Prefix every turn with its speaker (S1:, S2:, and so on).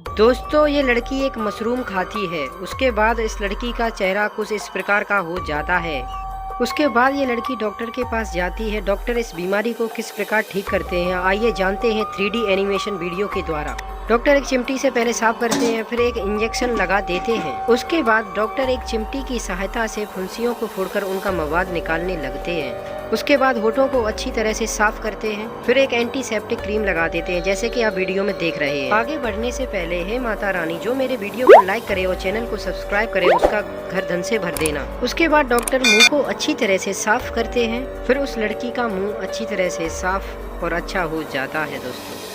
S1: दोस्तों ये लड़की एक मशरूम खाती है। उसके बाद इस लड़की का चेहरा कुछ इस प्रकार का हो जाता है। उसके बाद ये लड़की डॉक्टर के पास जाती है। डॉक्टर इस बीमारी को किस प्रकार ठीक करते हैं आइए जानते हैं 3D एनिमेशन वीडियो के द्वारा। डॉक्टर एक चिमटी से पहले साफ करते हैं, फिर एक इंजेक्शन लगा देते हैं। उसके बाद डॉक्टर एक चिमटी की सहायता से फुंसियों को फोड़कर उनका मवाद निकालने लगते हैं। उसके बाद होठों को अच्छी तरह से साफ करते हैं, फिर एक एंटीसेप्टिक क्रीम लगा देते हैं जैसे कि आप वीडियो में देख रहे हैं। आगे बढ़ने से पहले हे माता रानी जो मेरे वीडियो को लाइक करे और चैनल को सब्सक्राइब करे उसका घर धन से भर देना। उसके बाद डॉक्टर मुंह को अच्छी तरह से साफ करते हैं, फिर उस लड़की का मुंह अच्छी तरह से साफ और अच्छा हो जाता है दोस्तों।